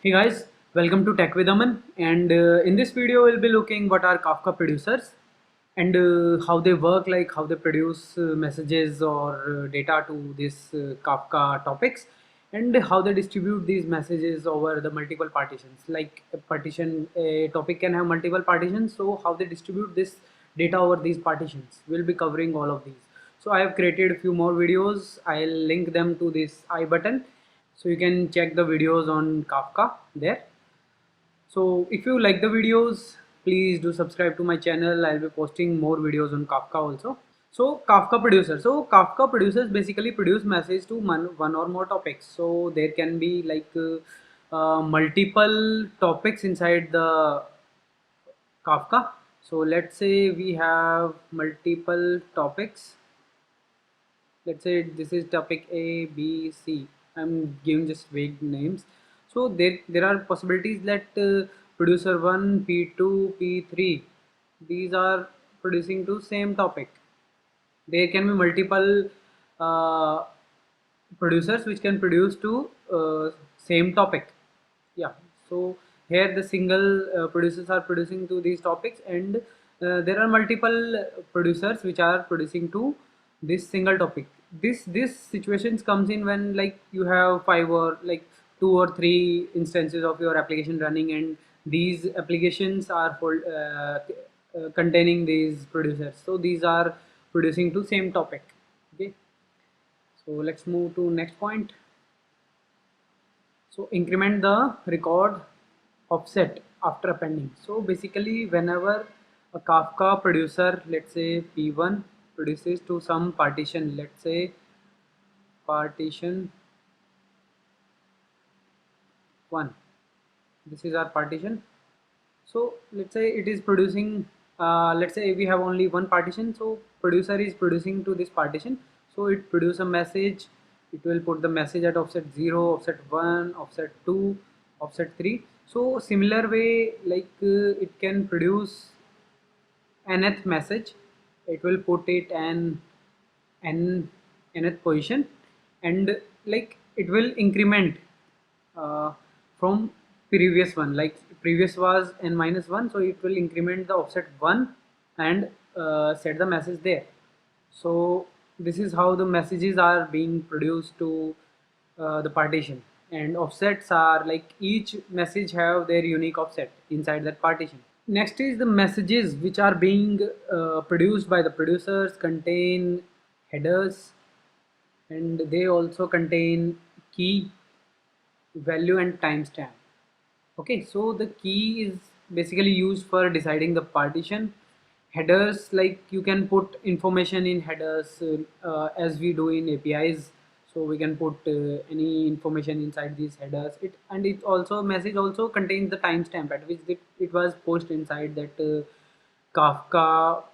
Hey guys, welcome to Tech with Aman. And in this video, we'll be looking what are Kafka producers and how they work, like how they produce messages or data to these Kafka topics, and how they distribute these messages over the multiple partitions. Like a topic can have multiple partitions, so how they distribute this data over these partitions. We'll be covering all of these. So I have created a few more videos. I'll link them to this I button so you can check the videos on Kafka there. So if you like the videos, please do subscribe to my channel. I'll be posting more videos on Kafka also. So Kafka producers basically produce message to one or more topics. So there can be like multiple topics inside the Kafka. So let's say we have multiple topics. Let's say this is topic A, B, C. I'm giving just vague names. So there are possibilities that producer 1, P2, P3, these are producing to same topic. There can be multiple uh, producers which can produce to same topic. Yeah, so here the single producers are producing to these topics, and there are multiple producers which are producing to this single topic. This situations comes in when like you have five or like two or three instances of your application running, and these applications are containing these producers, so these are producing to same topic. Okay, so let's move to next point. So increment the record offset after appending. So basically whenever a Kafka producer, let's say P1 produces to some partition, let's say partition 1, this is our partition. So let's say it is producing, let's say we have only one partition, so producer is producing to this partition, so it produce a message. It will put the message at offset 0, offset 1, offset 2, offset 3. So similar way, like it can produce nth message. It will put it an nth position, and like it will increment uh, from previous one. Like previous was n minus 1, so it will increment the offset 1 and set the message there. So this is how the messages are being produced to the partition, and offsets are like each message have their unique offset inside that partition. Next is the messages which are being produced by the producers contain headers, and they also contain key, value, and timestamp. Okay, so the key is basically used for deciding the partition. Headers, like you can put information in headers as we do in APIs. So we can put any information inside these headers. It also message also contains the timestamp at which it was posted inside that Kafka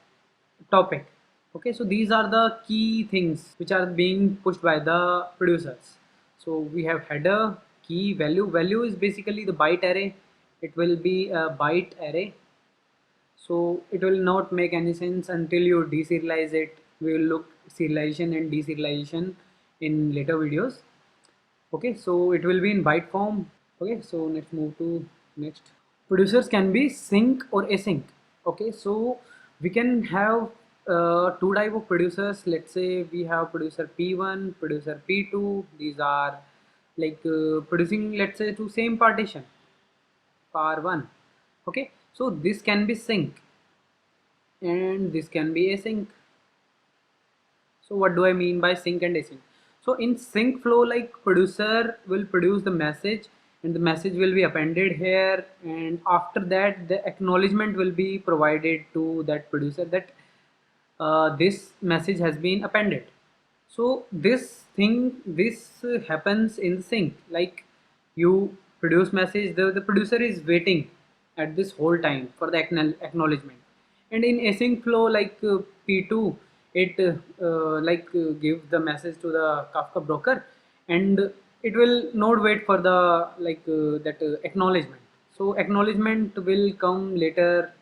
topic. Okay, so these are the key things which are being pushed by the producers. So we have header, key, value. Value is basically the byte array. It will be a byte array, so it will not make any sense until you deserialize it. We will look serialization and deserialization in later videos. Okay, so it will be in byte form. Okay, so let's move to next. Producers can be sync or async. Okay, so we can have two type of producers. Let's say we have producer P1, producer P2. These are like producing, let's say, to same partition par1. Okay, so this can be sync and this can be async. So what do I mean by sync and async? So in sync flow, like producer will produce the message, and the message will be appended here, and after that the acknowledgement will be provided to that producer that this message has been appended. So this happens in sync. Like you produce message, the producer is waiting at this whole time for the acknowledgement. And in async flow, like P2, it give the message to the Kafka broker, and it will not wait for the that acknowledgement. So acknowledgement will come later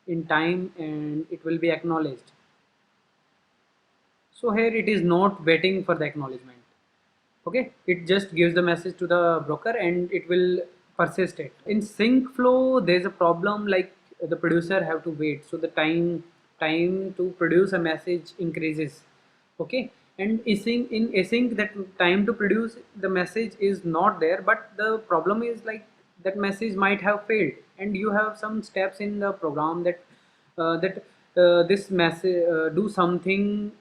in time, and it will be acknowledged. So here it is not waiting for the acknowledgement. Okay, it just gives the message to the broker, and it will persisted. In sync flow, there's a problem like the producer have to wait, so the time to produce a message increases. Okay, and async that time to produce the message is not there, but the problem is like that message might have failed, and you have some steps in the program that this message do something,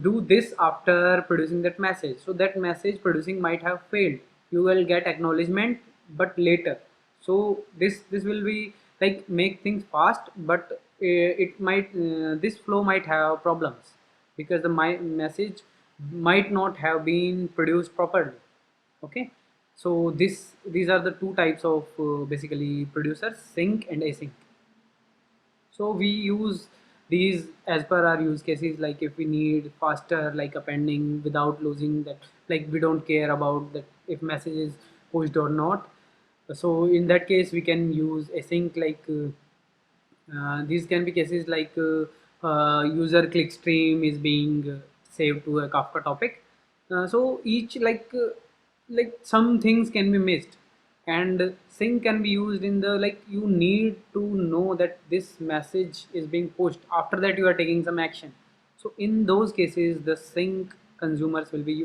do this after producing that message, so that message producing might have failed. You will get acknowledgement but later. So this will be like make things fast, but it might this flow might have problems because the my message might not have been produced properly. Okay, so these are the two types of basically producers, sync and async. So we use these as per our use cases, like if we need faster like appending without losing that, like we don't care about that if message is pushed or not. So in that case we can use async, like these can be cases like user click stream is being saved to a Kafka topic. So each like some things can be missed, and sync can be used in the like you need to know that this message is being pushed. After that you are taking some action. So in those cases the sync consumers will be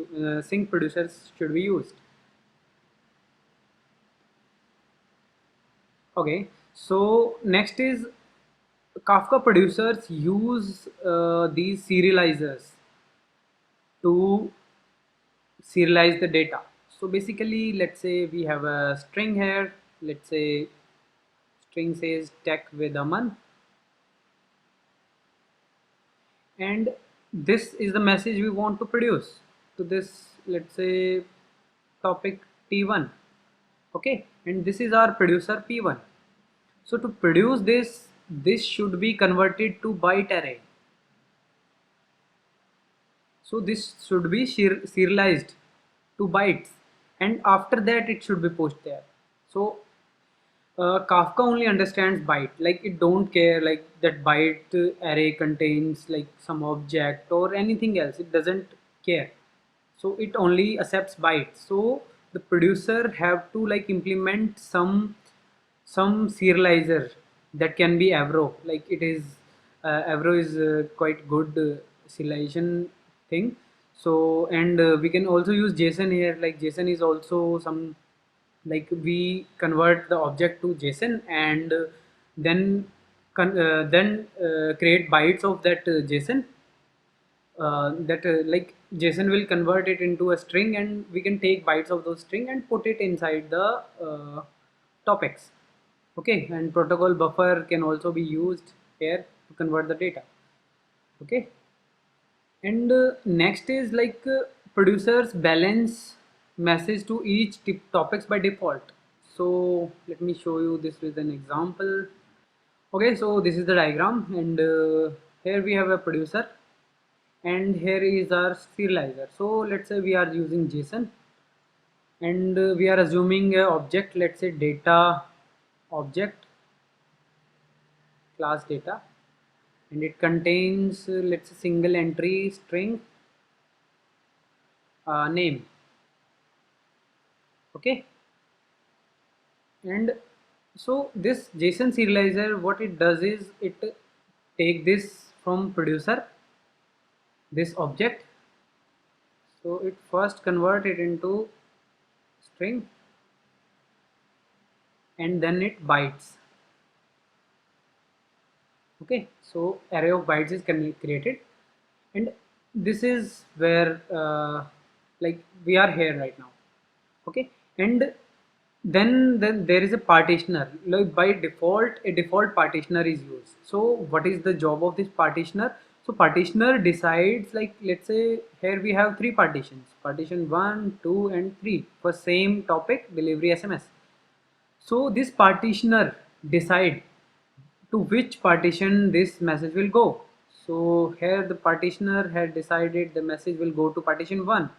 sync producers should be used. Okay, so next is Kafka producers use these serializers to serialize the data. So basically, let's say we have a string here. Let's say string says tech with Aman, and this is the message we want to produce to this, let's say, topic T1. Okay, and this is our producer P1. So to produce this, this should be converted to byte array. So this should be serialized to bytes, and after that it should be pushed there. So Kafka only understands byte, like it don't care like that byte array contains like some object or anything else. It doesn't care. So it only accepts bytes. So the producer have to like implement some serializer that can be Avro. Like it is Avro is quite good serialization thing. So and we can also use JSON here. Like JSON is also some, like we convert the object to JSON and then create bytes of that JSON. That like JSON will convert it into a string, and we can take bytes of those string and put it inside the topics. Okay, and protocol buffer can also be used here to convert the data. Okay, and next is like producers balance message to each topics by default. So let me show you this with an example. Okay, so this is the diagram, and here we have a producer, and here is our serializer. So let's say we are using JSON, and we are assuming a object, let's say data object, class data, and it contains let's say single entry string name. Okay, and so this JSON serializer, what it does is it take this from producer, this object. So it first convert it into string, and then it bytes. Okay, so array of bytes is created, and this is where like we are here right now. Okay, and then there is a partitioner. Like by default a default partitioner is used. So what is the job of this partitioner? So partitioner decides, like let's say here we have three partitions, partition 1, 2 and 3 for same topic delivery SMS. So this partitioner decide to which partition this message will go. So here the partitioner had decided the message will go to partition 1,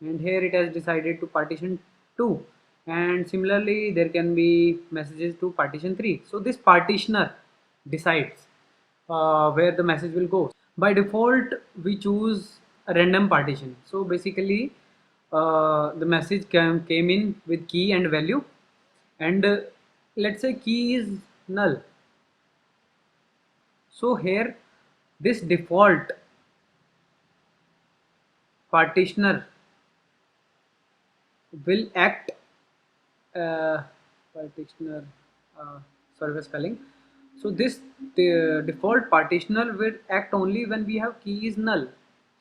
and here it has decided to partition 2, and similarly there can be messages to partition 3. So this partitioner decides where the message will go. By default we choose a random partition. So basically the message came in with key and value, and let's say key is null. So here this default partitioner will act partitioner sorry for spelling. So this the default partitioner will act only when we have key is null.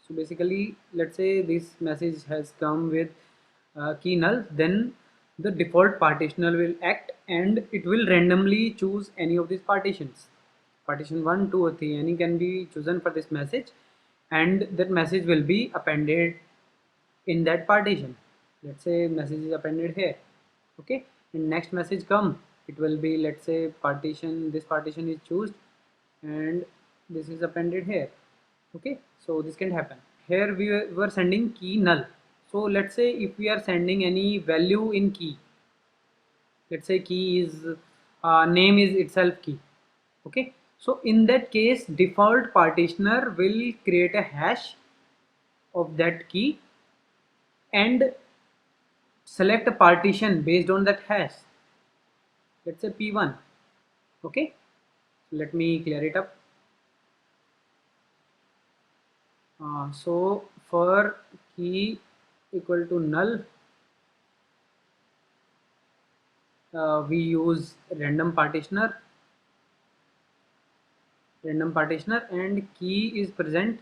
So basically, let's say this message has come with key null, then the default partitioner will act and it will randomly choose any of these partitions. Partition 1, 2 or 3, any can be chosen for this message, and that message will be appended in that partition. Let's say message is appended here. Okay, and next message come, it will be, let's say, partition, this partition is chosen and this is appended here. Okay, so this can happen. Here we were sending key null. So let's say if we are sending any value in key, let's say key is name is itself key. Okay, so in that case default partitioner will create a hash of that key and select a partition based on that hash. Let's say p1. Okay, let me clear it up. So for key equal to null, we use random partitioner, and key is present,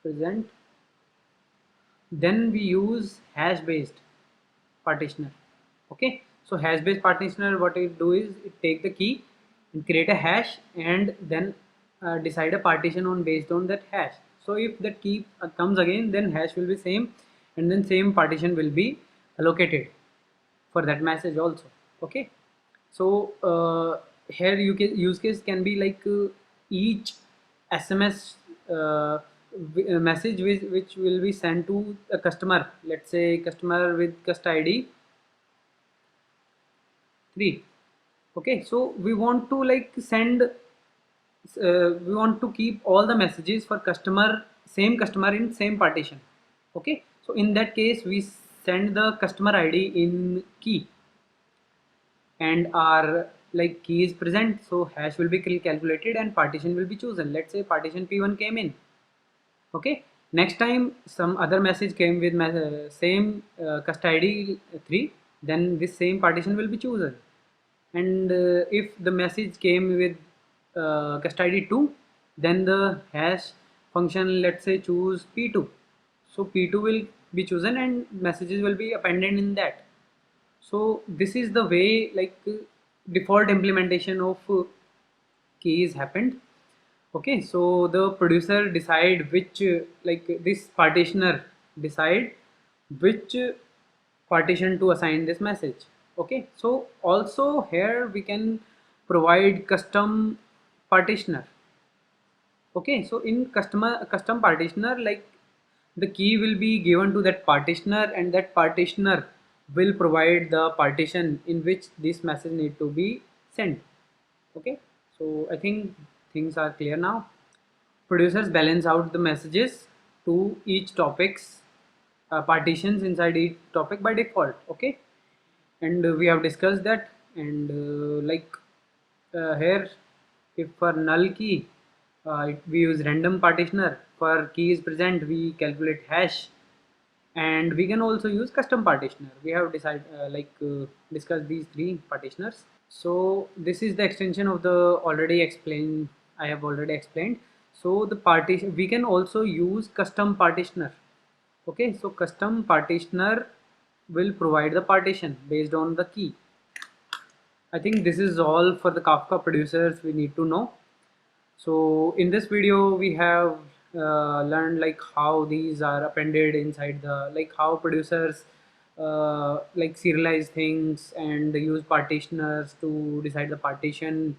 then we use hash based partitioner. Okay, so hash based partitioner, what it do is it take the key and create a hash and then decide a partition on based on that hash. So if that key comes again, then hash will be same and then same partition will be allocated for that message also. Okay, so here use case can be like each SMS message which will be sent to a customer. Let's say customer with cust ID 3. Okay, so we want to like send we want to keep all the messages for same customer in same partition. Okay, so in that case we send the customer ID in key and our like key is present, so hash will be calculated and partition will be chosen. Let's say partition p1 came in. Okay, next time some other message came with same cust ID 3, then this same partition will be chosen. And if the message came with cust ID 2, then the hash function, let's say, choose p2, so p2 will be chosen and messages will be appended in that. So this is the way like default implementation of keys happened. Okay, so the producer decide which like this partitioner decide which partition to assign this message. Okay, so also here we can provide custom partitioner. Okay, so in custom partitioner, like the key will be given to that partitioner and that partitioner will provide the partition in which this message need to be sent. Okay, so I think things are clear now. Producers balance out the messages to each topics partitions inside each topic by default. Okay, and we have discussed that, and like here if for null key we use random partitioner, for key is present we calculate hash, and we can also use custom partitioner. We have decided discussed these three partitioners. So this is the extension of the already explained, I have already explained. So the partition, we can also use custom partitioner. Okay, so custom partitioner will provide the partition based on the key. I think this is all for the Kafka producers we need to know. So in this video we have learned like how these are appended inside the, like how producers like serialize things and use partitioners to decide the partition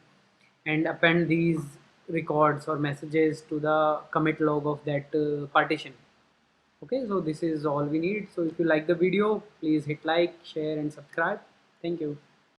and append these records or messages to the commit log of that partition. Okay, so this is all we need. So if you like the video, please hit like, share and subscribe. Thank you.